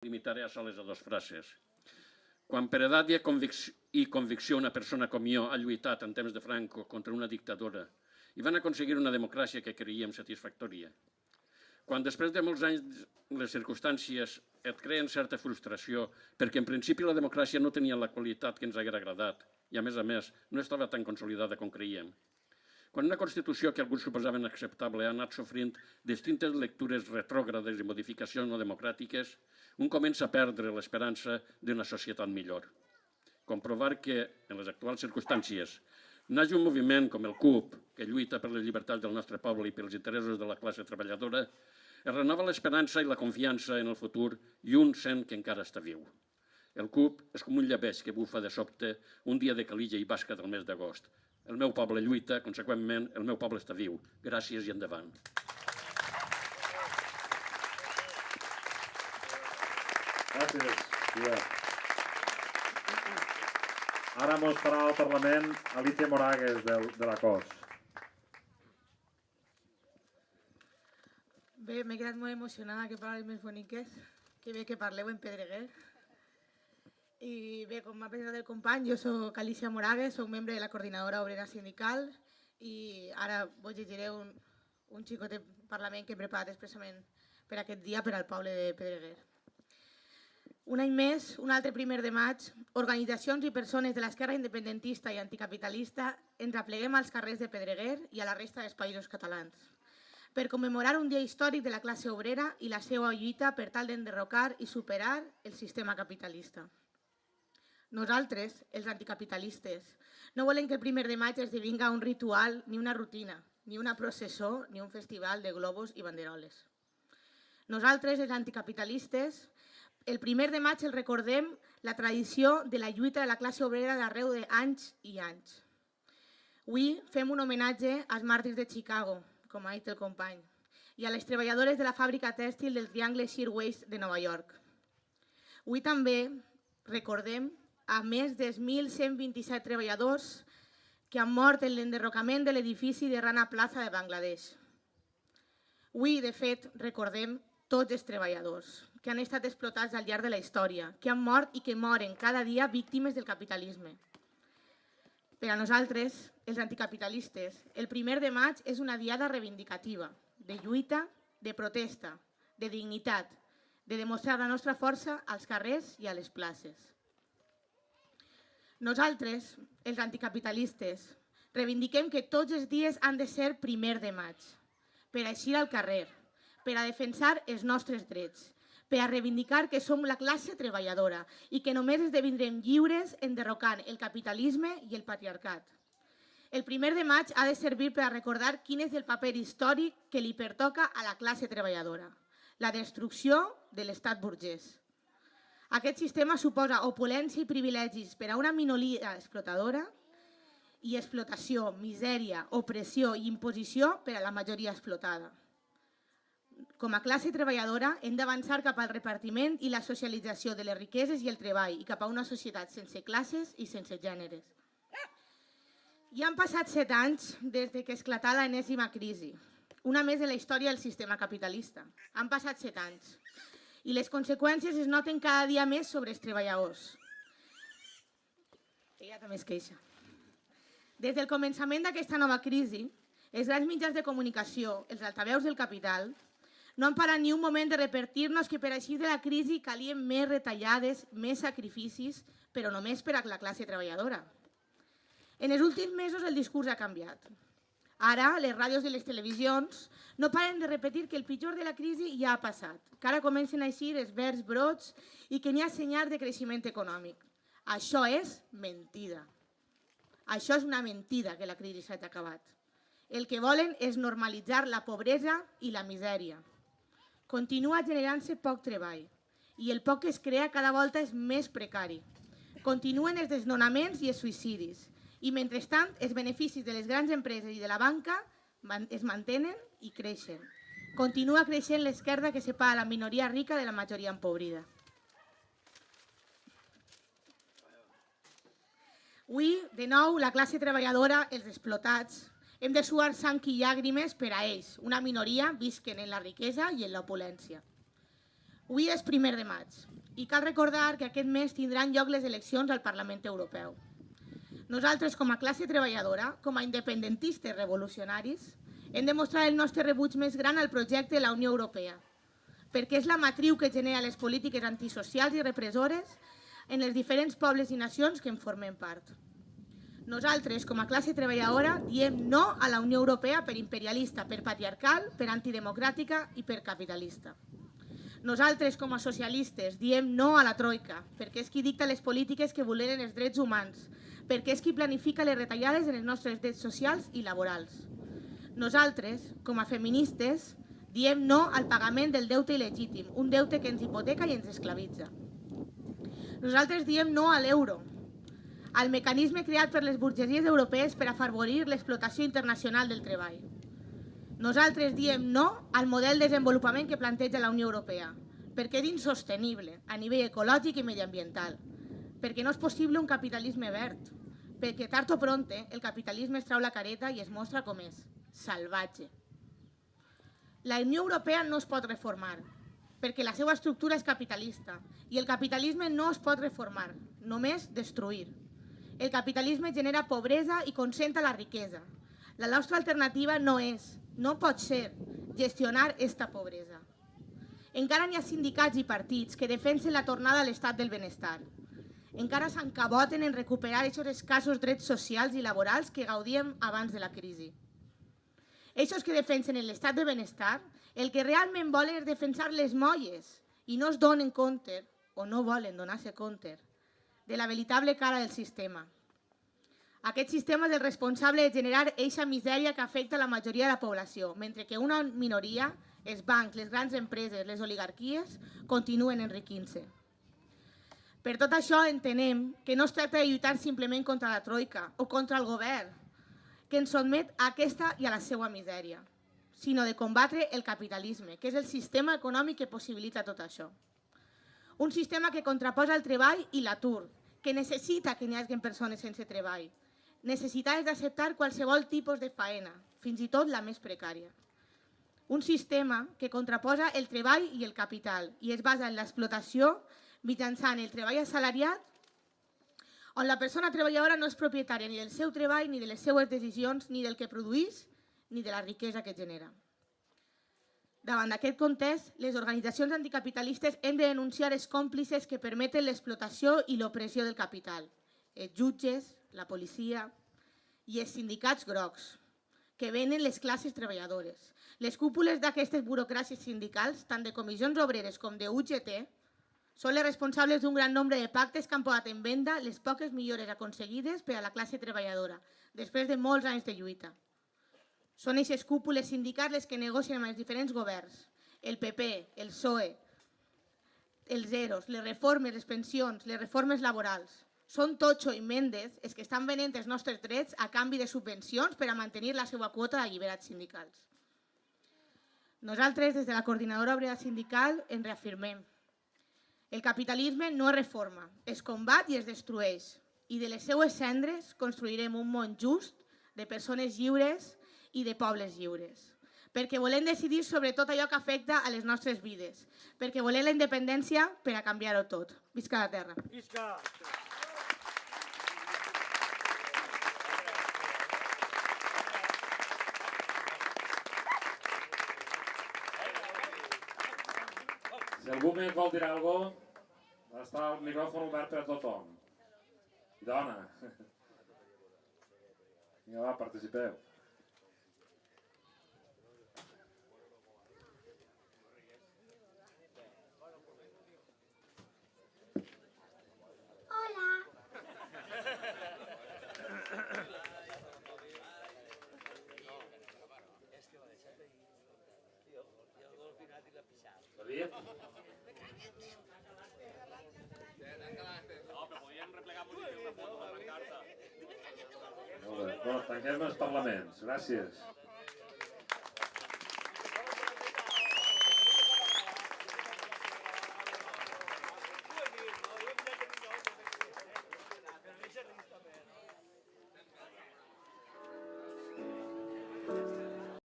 limitaré a soles a dues frases. Quan per edat i convicció una persona com jo ha lluitat en temps de Franco contra una dictadura i van aconseguir una democràcia que creiem satisfactòria. Quan després de molts anys les circumstàncies et creen certa frustració perquè en principi la democràcia no tenia la qualitat que ens hagués agradat i a més no estava tan consolidada com creiem. Quan una Constitució que alguns suposaven acceptable ha anat sofrint distintes lectures retrògrades i modificacions no democràtiques, un comença a perdre l'esperança d'una societat millor. Comprovar que, en les actuals circumstàncies, n'hagi un moviment com el CUP, que lluita per les llibertats del nostre poble i pels interessos de la classe treballadora, es renova l'esperança i la confiança en el futur i un sent que encara està viu. El CUP és com un llebeig que bufa de sobte un dia de calilla i basca del mes d'agost. El meu poble lluita, conseqüentment, el meu poble està viu. Gràcies i endavant. Gràcies, Josep. Ara mos farà al Parlament Alicia Moragues, de la COS. Bé, m'he quedat molt emocionada, que paraules més boniques. Que bé que parleu en Pedreguer. I bé, com m'ha presentat el company, jo soc Alicia Moragues, soc membre de la Coordinadora Obrera Sindical i ara vos llegiré un xicot de Parlament que he preparat expressament per aquest dia per al poble de Pedreguer. Un any més, un altre 1 de maig, organitzacions i persones de l'esquerra independentista i anticapitalista ens apleguem als carrers de Pedreguer i a la resta dels països catalans per commemorar un dia històric de la classe obrera i la seva lluita per tal d'enderrocar i superar el sistema capitalista. Nosaltres, els anticapitalistes, no volem que el 1 de maig esdevinga un ritual, ni una rutina, ni una processó, ni un festival de globus i banderoles. Nosaltres, els anticapitalistes, el 1 de maig el recordem la tradició de la lluita de la classe obrera d'arreu d'anys i anys. Avui fem un homenatge als màrtirs de Chicago, com ha dit el company, i a les treballadores de la fàbrica tèxtil del Triangle Shirtwaist de Nova York. Avui també recordem a més de 1.127 treballadors que han mort en l'enderrocament de l'edifici de Rana Plaza de Bangladesh. Avui, de fet, recordem tots els treballadors que han estat explotats al llarg de la història, que han mort i que moren cada dia víctimes del capitalisme. Per a nosaltres, els anticapitalistes, el 1 de maig és una diada reivindicativa, de lluita, de protesta, de dignitat, de demostrar la nostra força als carrers i a les places. Nosaltres, els anticapitalistes, reivindiquem que tots els dies han de ser 1 de maig, per a eixir al carrer, per a defensar els nostres drets, per a reivindicar que som la classe treballadora i que només esdevindrem lliures enderrocant el capitalisme i el patriarcat. El 1 de maig ha de servir per a recordar quin és el paper històric que li pertoca a la classe treballadora, la destrucció de l'estat burgès. Aquest sistema suposa opulència i privilegis per a una minoria explotadora i explotació, misèria, opressió i imposició per a la majoria explotada. Com a classe treballadora hem d'avançar cap al repartiment i la socialització de les riqueses i el treball i cap a una societat sense classes i sense gèneres. Ja han passat 7 anys des que esclatà l'enèsima crisi, una més de la història del sistema capitalista. Han passat 7 anys. I les conseqüències es noten cada dia més sobre els treballadors. Ella també es queixa. Des del començament d'aquesta nova crisi, els grans mitjans de comunicació, els altaveus del capital, no han parat ni un moment de repetir-nos que per eixir de la crisi calien més retallades, més sacrificis, però només per a la classe treballadora. En els últims mesos el discurs ha canviat. Ara, les ràdios i les televisions no paren de repetir que el pitjor de la crisi ja ha passat, que ara comencen a eixir els verds brots i que n'hi ha senyals de creixement econòmic. Això és mentida. Això és una mentida que la crisi s'ha acabat. El que volen és normalitzar la pobresa i la misèria. Continua generant-se poc treball i el poc que es crea cada volta és més precari. Continuen els desnonaments i els suïcidis. I mentrestant, els beneficis de les grans empreses i de la banca es mantenen i creixen. Continua creixent l'esquerda que separa la minoria rica de la majoria empobrida. Avui, de nou, la classe treballadora, els explotats, hem de suar sang i llàgrimes per a ells, una minoria visquen en la riquesa i en l'opulència. Avui és 1 de maig i cal recordar que aquest mes tindran lloc les eleccions al Parlament Europeu. Nosaltres, com a classe treballadora, com a independentistes revolucionaris, hem de mostrar el nostre rebuig més gran al projecte de la Unió Europea, perquè és la matriu que genera les polítiques antisocials i repressores en els diferents pobles i nacions que en formem part. Nosaltres, com a classe treballadora, diem no a la Unió Europea per imperialista, per patriarcal, per antidemocràtica i per capitalista. Nosaltres, com a socialistes, diem no a la troika, perquè és qui dicta les polítiques que vulneren els drets humans, perquè és qui planifica les retallades en els nostres drets socials i laborals. Nosaltres, com a feministes, diem no al pagament del deute il·legítim, un deute que ens hipoteca i ens esclavitza. Nosaltres diem no a l'euro, al mecanisme creat per les burgesies europees per afavorir l'explotació internacional del treball. Nosaltres diem no al model de desenvolupament que planteja la Unió Europea, perquè és insostenible a nivell ecològic i mediambiental, perquè no és possible un capitalisme verd, perquè tard o pronte el capitalisme es trau la careta i es mostra com és, salvatge. La Unió Europea no es pot reformar, perquè la seva estructura és capitalista, i el capitalisme no es pot reformar, només destruir. El capitalisme genera pobresa i concentra la riquesa. La nostra alternativa no pot ser gestionar esta pobresa. Encara n'hi ha sindicats i partits que defensen la tornada a l'estat del benestar. Encara s'encaboten en recuperar aquests escassos drets socials i laborals que gaudíem abans de la crisi. Eixos que defensen l'estat de benestar, el que realment volen és defensar les molles i no es donen compte, o no volen donar-se compte, de la veritable cara del sistema. Aquest sistema és el responsable de generar eixa misèria que afecta la majoria de la població, mentre que una minoria, els bancs, les grans empreses, les oligarquies, continuen enriquint-se. Per tot això entenem que no es tracta de lluitar simplement contra la troika o contra el govern, que ens sotmet a aquesta i a la seva misèria, sinó de combatre el capitalisme, que és el sistema econòmic que possibilita tot això. Un sistema que contraposa el treball i l'atur, que necessita que n'hi hagi persones sense treball, necessitades d'acceptar qualsevol tipus de faena, fins i tot la més precària. Un sistema que contraposa el treball i el capital i es basa en l'explotació mitjançant el treball assalariat, on la persona treballadora no és propietària ni del seu treball, ni de les seues decisions, ni del que produeix, ni de la riquesa que genera. Davant d'aquest context, les organitzacions anticapitalistes hem de denunciar els còmplices que permeten l'explotació i l'opressió del capital, els jutges, la policia i els sindicats grocs, que venen les classes treballadores. Les cúpules d'aquestes burocràcies sindicals, tant de comissions obreres com de UGT, són les responsables d'un gran nombre de pactes que han posat en venda les poques millores aconseguides per a la classe treballadora, després de molts anys de lluita. Són aquestes cúpules sindicals les que negocien amb els diferents governs, el PP, el PSOE, els EROs, les reformes, les pensions, les reformes laborals. Són Totxo i Méndez els que estan venent els nostres drets a canvi de subvencions per a mantenir la seva quota d'alliberats sindicals. Nosaltres, des de la Coordinadora Obrera Sindical, ens reafirmem. El capitalisme no es reforma, es combat i es destrueix, i de les seues cendres construirem un món just de persones lliures i de pobles lliures. Perquè volem decidir sobre tot allò que afecta a les nostres vides, perquè volem la independència per a canviar-ho tot. Visca la terra! Visca! Si algú més vol dir alguna cosa, està el micròfon obert per a tothom. I dona. Vinga, va, participeu. David? No, però podíem replegar posició una foto per la carta. Molt bé. Bueno, tanquem els parlaments. Gràcies.